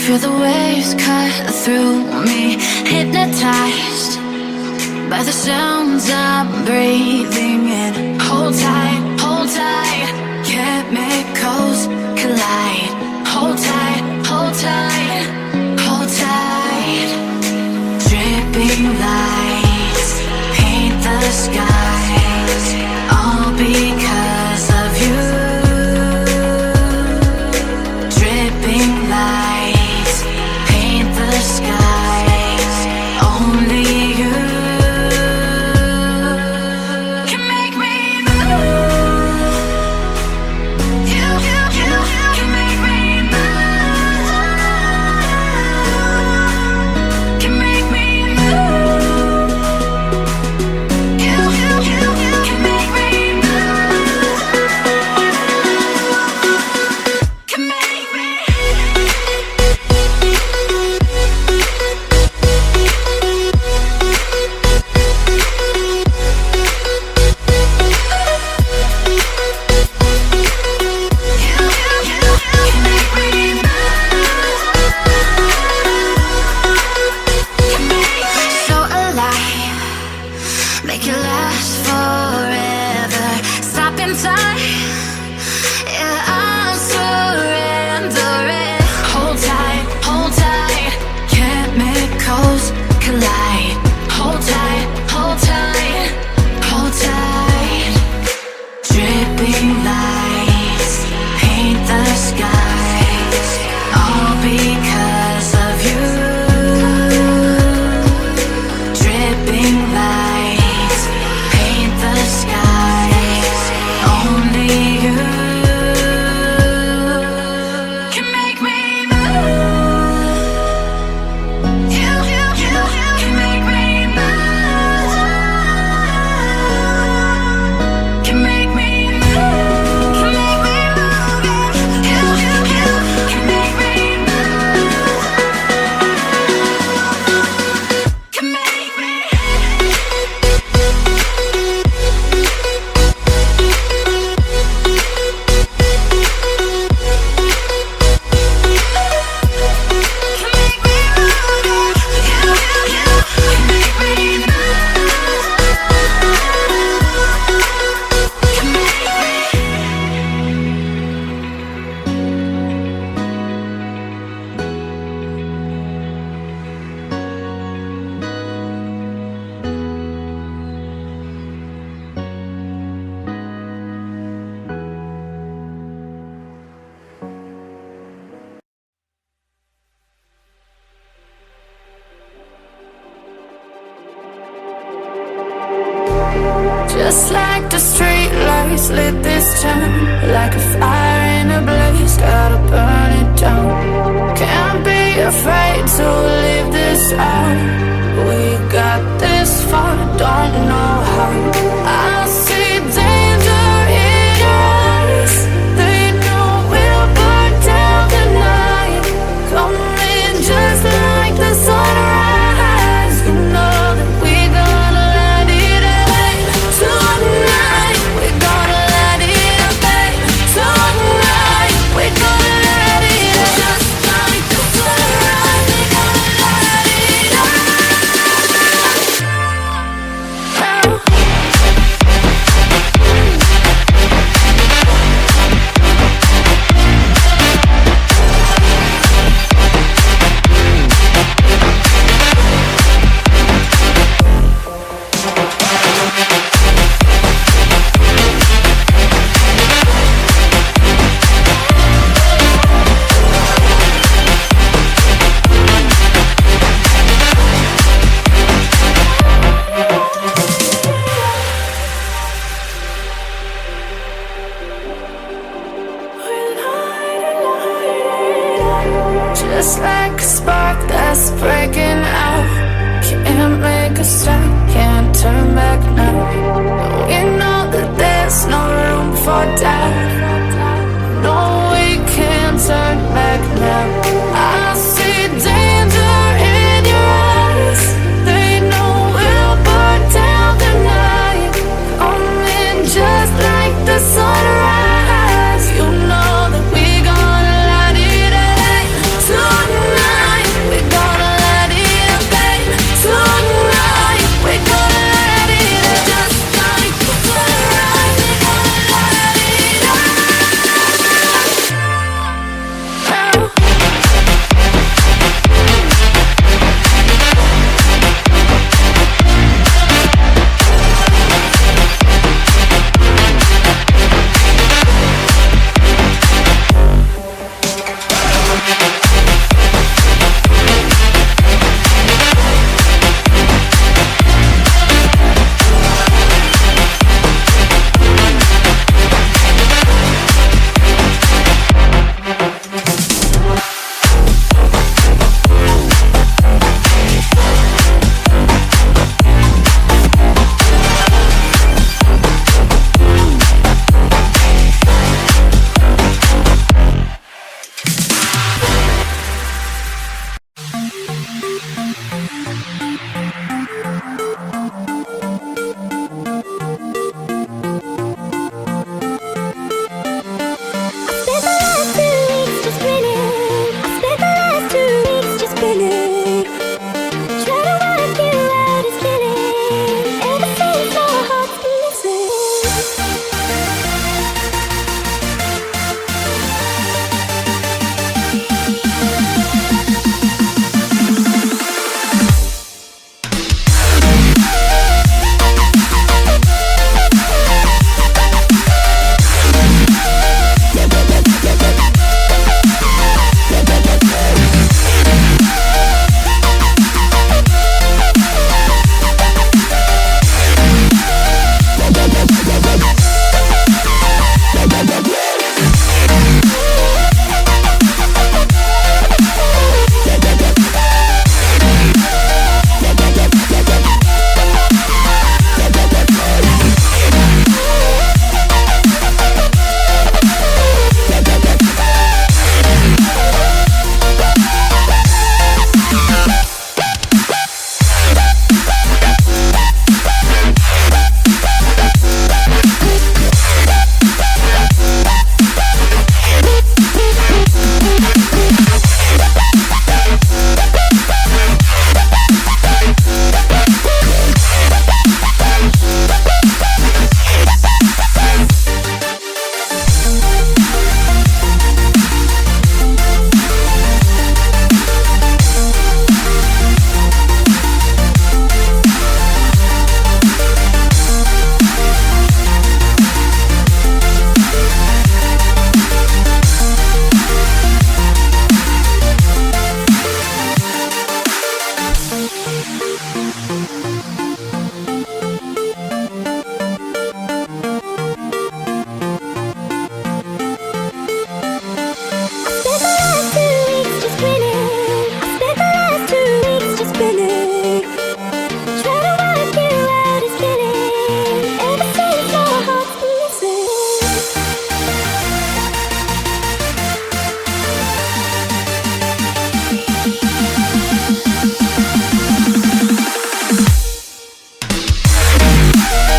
Feel the waves cut through me, hypnotized by the sounds I'm breathing in. Hold tight, chemicals collide. Hold tight, hold tight, hold tight. Dripping lights paint the skies, all because of you. Dripping lights paint the skies, only you can make me move. You can make me move. Can make me move. You can make me move. Can make me. So alive, make it last forever. Stop in time, yeah, I'm surrendering. Hold tight, chemicals collide. Hold tight, hold tight, hold tight. Dripping lights paint the skies, all because of you. Dripping lights paint the skies, only you can make me move. You can make me move. Can make me move. Can make me move. You can make me move. Can make me. Just like the street lights lit this town, like a fire in a blaze, gotta burn it down. Can't be afraid to leave this out. We got this far, don't know how.